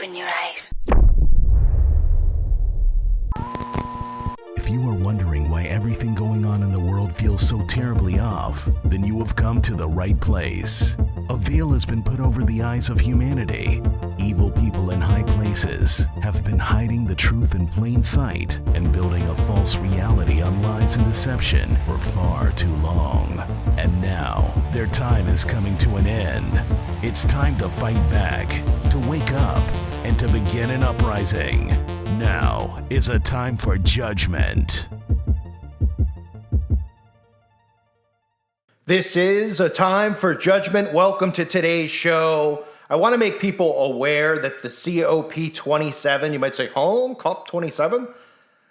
Open your eyes. If you are wondering why everything going on in the world feels so terribly off, then you have come to the right place. A veil has been put over the eyes of humanity. Evil people in high places have been hiding the truth in plain sight and building a false reality on lies and deception for far too long. And now, their time is coming to an end. It's time to fight back, to wake up, and to begin an uprising. Now is a time for judgment. This is a time for judgment. Welcome to today's show. I want to make people aware that the COP27, you might say, COP27?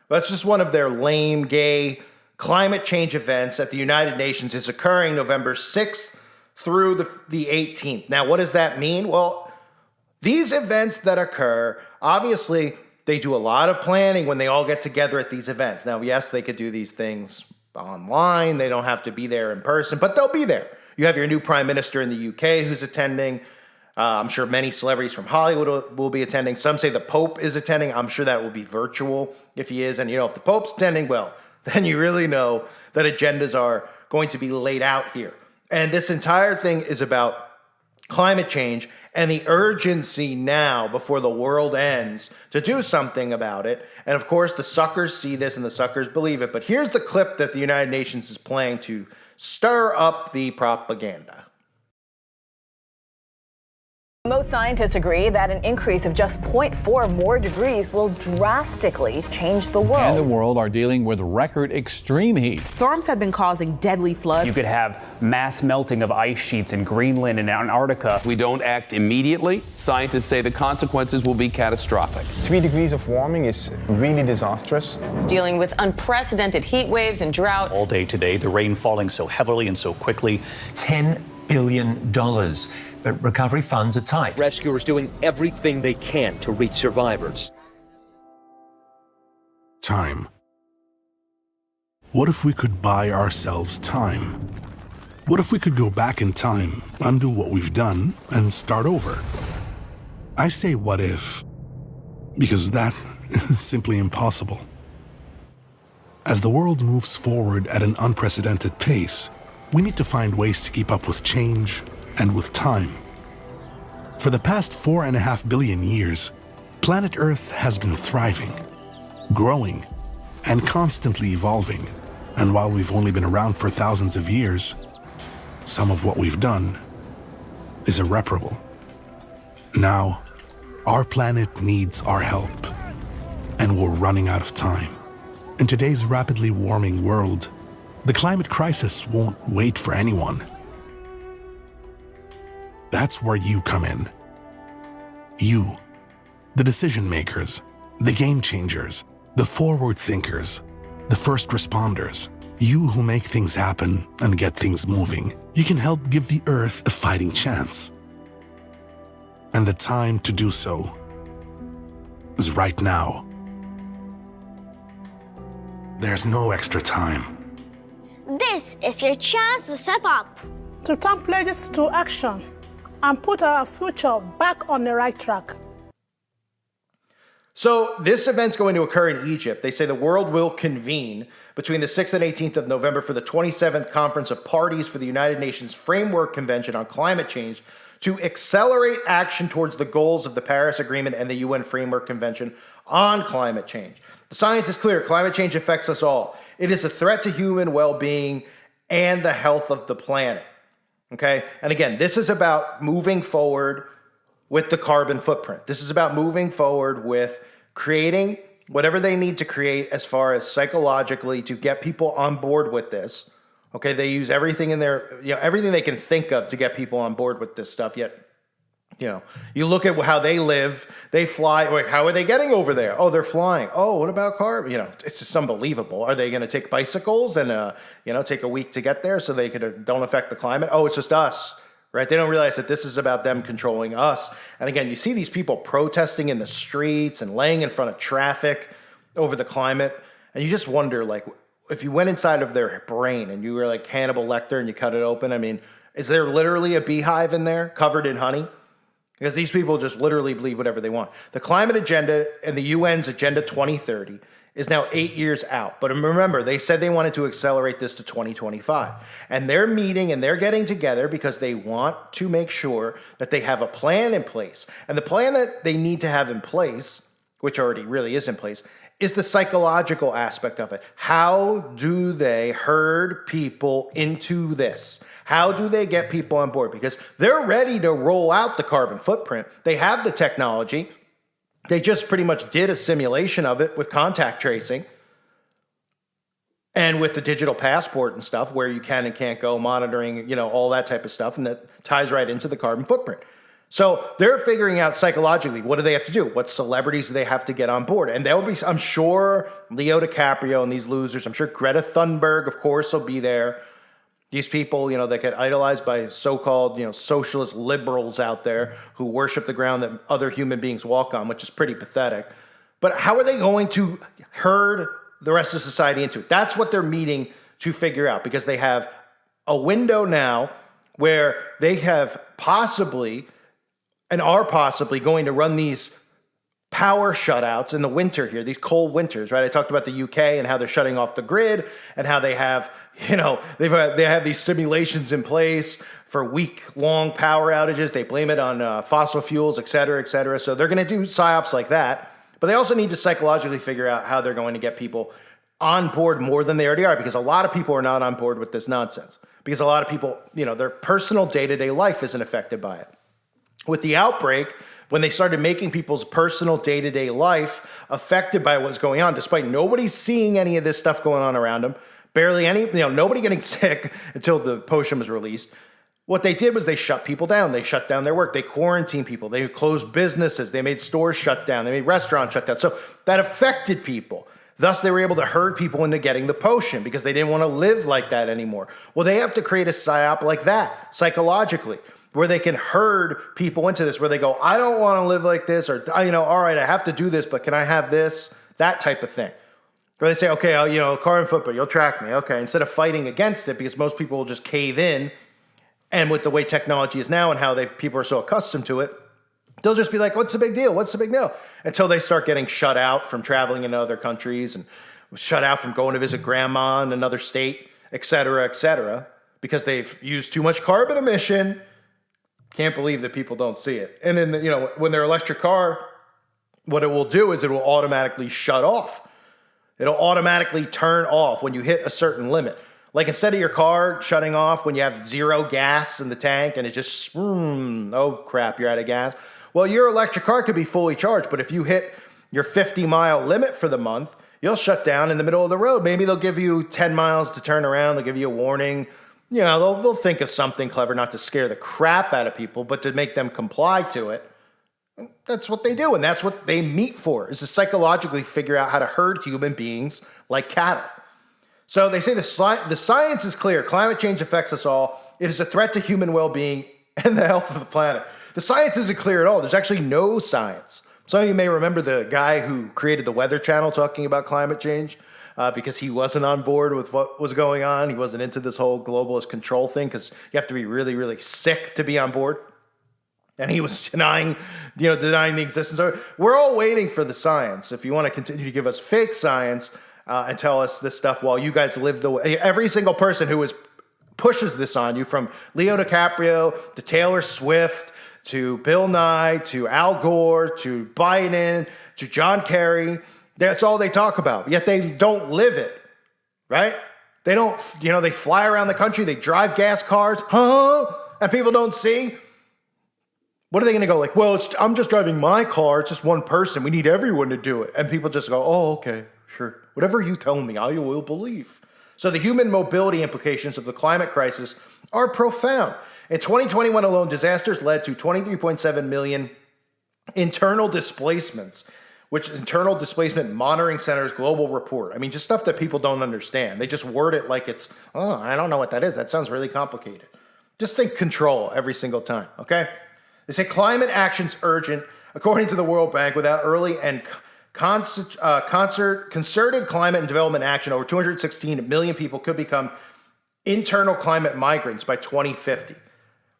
That's just one of their lame, gay climate change events at the United Nations. Is occurring November 6th through the 18th. Now, what does that mean? Well, these events that occur, obviously, they do a lot of planning when they all get together at these events. Now, yes, they could do these things online. They don't have to be there in person, but they'll be there. You have your new prime minister in the UK who's attending. I'm sure many celebrities from Hollywood will be attending. Some say the Pope is attending. I'm sure that will be virtual if he is. And, if the Pope's attending, well, then you really know that agendas are going to be laid out here. And this entire thing is about climate change and the urgency now before the world ends to do something about it. And of course, the suckers see this and the suckers believe it. But here's the clip that the United Nations is playing to stir up the propaganda. Most scientists agree that an increase of just 0.4 more degrees will drastically change the world. And the world are dealing with record extreme heat. Storms have been causing deadly floods. You could have mass melting of ice sheets in Greenland and Antarctica. If we don't act immediately, scientists say the consequences will be catastrophic. 3 degrees of warming is really disastrous. Dealing with unprecedented heat waves and drought. All day today, the rain falling so heavily and so quickly. $10 billion. But recovery funds are tight. Rescuers doing everything they can to reach survivors. Time. What if we could buy ourselves time? What if we could go back in time, undo what we've done, and start over? I say what if, because that is simply impossible. As the world moves forward at an unprecedented pace, we need to find ways to keep up with change and with time. For the past 4.5 billion years, planet Earth has been thriving, growing, and constantly evolving. And while we've only been around for thousands of years, some of what we've done is irreparable. Now, our planet needs our help, and we're running out of time. In today's rapidly warming world, the climate crisis won't wait for anyone. That's where you come in. You, the decision makers, the game changers, the forward thinkers, the first responders, you who make things happen and get things moving. You can help give the Earth a fighting chance. And the time to do so is right now. There's no extra time. This is your chance to step up. To turn pledges to action and put our future back on the right track. So this event's going to occur in Egypt. They say the world will convene between the 6th and 18th of November for the 27th Conference of Parties for the United Nations Framework Convention on Climate Change to accelerate action towards the goals of the Paris Agreement and the UN Framework Convention on Climate Change. The science is clear. Climate change affects us all. It is a threat to human well-being and the health of the planet. Okay? And again, this is about moving forward with the carbon footprint. This is about moving forward with creating whatever they need to create as far as psychologically to get people on board with this. Okay? They use everything in their, everything they can think of to get people on board with this stuff, yet you look at how they live, they fly. Wait, how are they getting over there? Oh, they're flying. Oh, what about cars? It's just unbelievable. Are they going to take bicycles and, take a week to get there so they don't affect the climate? Oh, it's just us, right? They don't realize that this is about them controlling us. And again, you see these people protesting in the streets and laying in front of traffic over the climate. And you just wonder, if you went inside of their brain and you were like Hannibal Lecter and you cut it open, is there literally a beehive in there covered in honey? because these people just literally believe whatever they want. The climate agenda and the UN's Agenda 2030 is now 8 years out. But remember, they said they wanted to accelerate this to 2025. And they're meeting and they're getting together because they want to make sure that they have a plan in place. And the plan that they need to have in place, which already really is in place, is the psychological aspect of it. How do they herd people into this? How do they get people on board? Because they're ready to roll out the carbon footprint. They have the technology. They just pretty much did a simulation of it with contact tracing and with the digital passport and stuff where you can and can't go, monitoring, all that type of stuff. And that ties right into the carbon footprint. So they're figuring out psychologically, what do they have to do? What celebrities do they have to get on board? And there will be, I'm sure, Leo DiCaprio and these losers. I'm sure Greta Thunberg, of course, will be there. These people, that get idolized by so-called, socialist liberals out there who worship the ground that other human beings walk on, which is pretty pathetic. But how are they going to herd the rest of society into it? That's what they're meeting to figure out, because they have a window now where they have possibly and are possibly going to run these power shutouts in the winter here, these cold winters, right? I talked about the UK and how they're shutting off the grid and how they have, they have these simulations in place for week-long power outages. They blame it on fossil fuels, et cetera, et cetera. So they're going to do psyops like that. But they also need to psychologically figure out how they're going to get people on board more than they already are, because a lot of people are not on board with this nonsense. Because a lot of people, their personal day-to-day life isn't affected by it. With the outbreak, when they started making people's personal day-to-day life affected by what's going on, despite nobody seeing any of this stuff going on around them, barely any, nobody getting sick until the potion was released. What they did was they shut people down. They shut down their work. They quarantined people. They closed businesses. They made stores shut down. They made restaurants shut down. So that affected people. Thus, they were able to herd people into getting the potion because they didn't want to live like that anymore. Well, they have to create a psyop like that, psychologically, where they can herd people into this, where they go, I don't want to live like this, or, all right, I have to do this, but can I have this? That type of thing. Or they say, okay, carbon footprint, you'll track me. Okay, instead of fighting against it, because most people will just cave in, and with the way technology is now and how people are so accustomed to it, they'll just be like, what's the big deal? What's the big deal? Until they start getting shut out from traveling in other countries and shut out from going to visit grandma in another state, et cetera, because they've used too much carbon emission. Can't believe that people don't see it. And in when their electric car, what it will do is it will automatically shut off. It'll automatically turn off when you hit a certain limit. Like instead of your car shutting off when you have zero gas in the tank and it just, oh crap, you're out of gas. Well, your electric car could be fully charged, but if you hit your 50-mile limit for the month, you'll shut down in the middle of the road. Maybe they'll give you 10 miles to turn around. They'll give you a warning. They'll think of something clever, not to scare the crap out of people, but to make them comply to it. That's what they do, and that's what they meet for, is to psychologically figure out how to herd human beings like cattle. So they say the science is clear. Climate change affects us all. It is a threat to human well-being and the health of the planet. The science isn't clear at all. There's actually no science. Some of you may remember the guy who created the Weather Channel talking about climate change. Because he wasn't on board with what was going on. He wasn't into this whole globalist control thing, because you have to be really, really sick to be on board. And he was denying the existence of it. We're all waiting for the science. If you want to continue to give us fake science and tell us this stuff while you guys live the way, every single person who pushes this on you, from Leo DiCaprio to Taylor Swift to Bill Nye to Al Gore to Biden to John Kerry, that's all they talk about, yet they don't live it, right? They don't, they fly around the country, they drive gas cars, and people don't see. What are they going to go like, well, I'm just driving my car, it's just one person, we need everyone to do it. And people just go, oh, okay, sure. Whatever you tell me, I will believe. So the human mobility implications of the climate crisis are profound. In 2021 alone, disasters led to 23.7 million internal displacements, which Internal Displacement Monitoring Center's global report. I mean, just stuff that people don't understand. They just word it like it's, I don't know what that is. That sounds really complicated. Just think control every single time, okay? They say climate action's urgent, according to the World Bank. Without early and concerted climate and development action, over 216 million people could become internal climate migrants by 2050,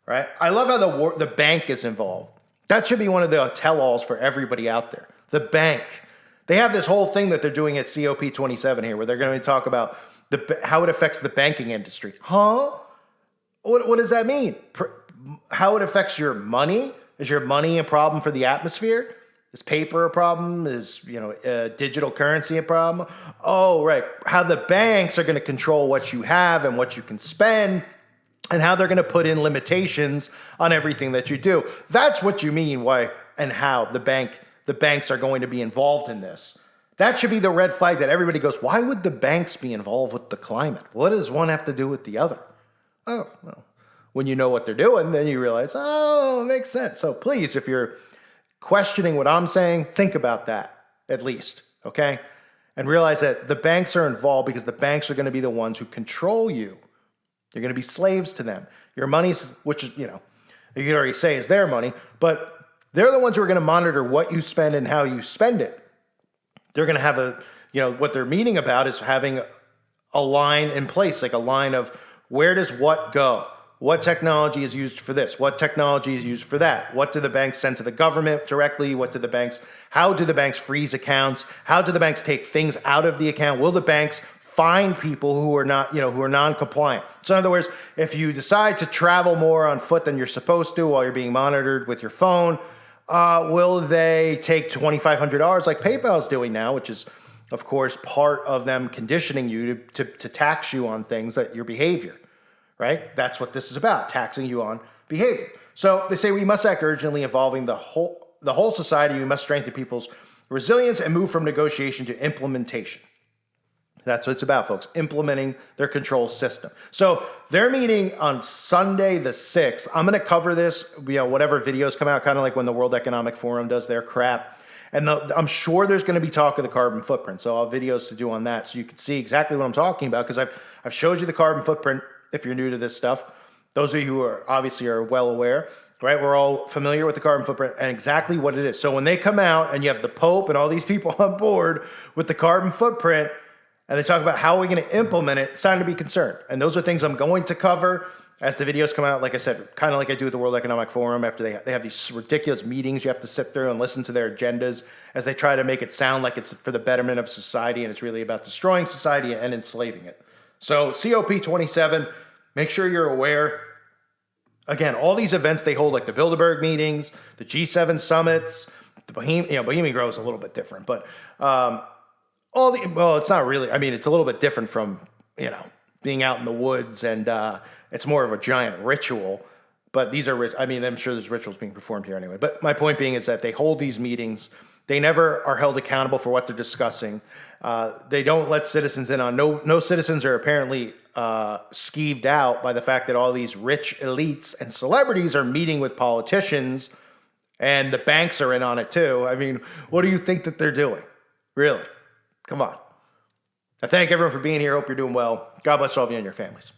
right? I love how the bank is involved. That should be one of the tell-alls for everybody out there. The bank. They have this whole thing that they're doing at COP27 here where they're going to talk about how it affects the banking industry. Huh? What does that mean? How it affects your money? Is your money a problem for the atmosphere? Is paper a problem? Is digital currency a problem? Oh, right. How the banks are going to control what you have and what you can spend, and how they're going to put in limitations on everything that you do. That's what you mean why and how the banks are going to be involved in this. That should be the red flag that everybody goes, why would the banks be involved with the climate? What does one have to do with the other? Oh, well, when you know what they're doing, then you realize, oh, it makes sense. So please, if you're questioning what I'm saying, think about that at least, okay? And realize that the banks are involved because the banks are going to be the ones who control you. You're going to be slaves to them. Your money's, which is, you could already say is their money, but they're the ones who are going to monitor what you spend and how you spend it. They're going to have what they're meaning about is having a line in place, like a line of where does what go? What technology is used for this? What technology is used for that? What do the banks send to the government directly? How do the banks freeze accounts? How do the banks take things out of the account? Will the banks find people who are not, who are non-compliant? So in other words, if you decide to travel more on foot than you're supposed to while you're being monitored with your phone, will they take $2,500 like PayPal's doing now, which is, of course, part of them conditioning you to tax you on things that your behavior, right? That's what this is about, taxing you on behavior. So they say we must act urgently involving the whole society. We must strengthen people's resilience and move from negotiation to implementation. That's what it's about, folks, implementing their control system. So they're meeting on Sunday the 6th. I'm going to cover this, whatever videos come out, kind of like when the World Economic Forum does their crap. And I'm sure there's going to be talk of the carbon footprint. So I'll have videos to do on that so you can see exactly what I'm talking about, because I've showed you the carbon footprint if you're new to this stuff. Those of you who are obviously are well aware, right? We're all familiar with the carbon footprint and exactly what it is. So when they come out and you have the Pope and all these people on board with the carbon footprint, and they talk about how we're going to implement it, it's time to be concerned. And those are things I'm going to cover as the videos come out. Like I said, kind of like I do at the World Economic Forum after they have these ridiculous meetings you have to sit through and listen to their agendas as they try to make it sound like it's for the betterment of society, and it's really about destroying society and enslaving it. So COP27, make sure you're aware. Again, all these events they hold, like the Bilderberg meetings, the G7 summits, the Bohemian Grove is a little bit different, but it's not really. I mean, it's a little bit different from, being out in the woods, and it's more of a giant ritual. But these are, I'm sure there's rituals being performed here anyway. But my point being is that they hold these meetings. They never are held accountable for what they're discussing. They don't let citizens in on. No citizens are apparently skeeved out by the fact that all these rich elites and celebrities are meeting with politicians, and the banks are in on it too. I mean, what do you think that they're doing? Really? Come on. I thank everyone for being here. Hope you're doing well. God bless all of you and your families.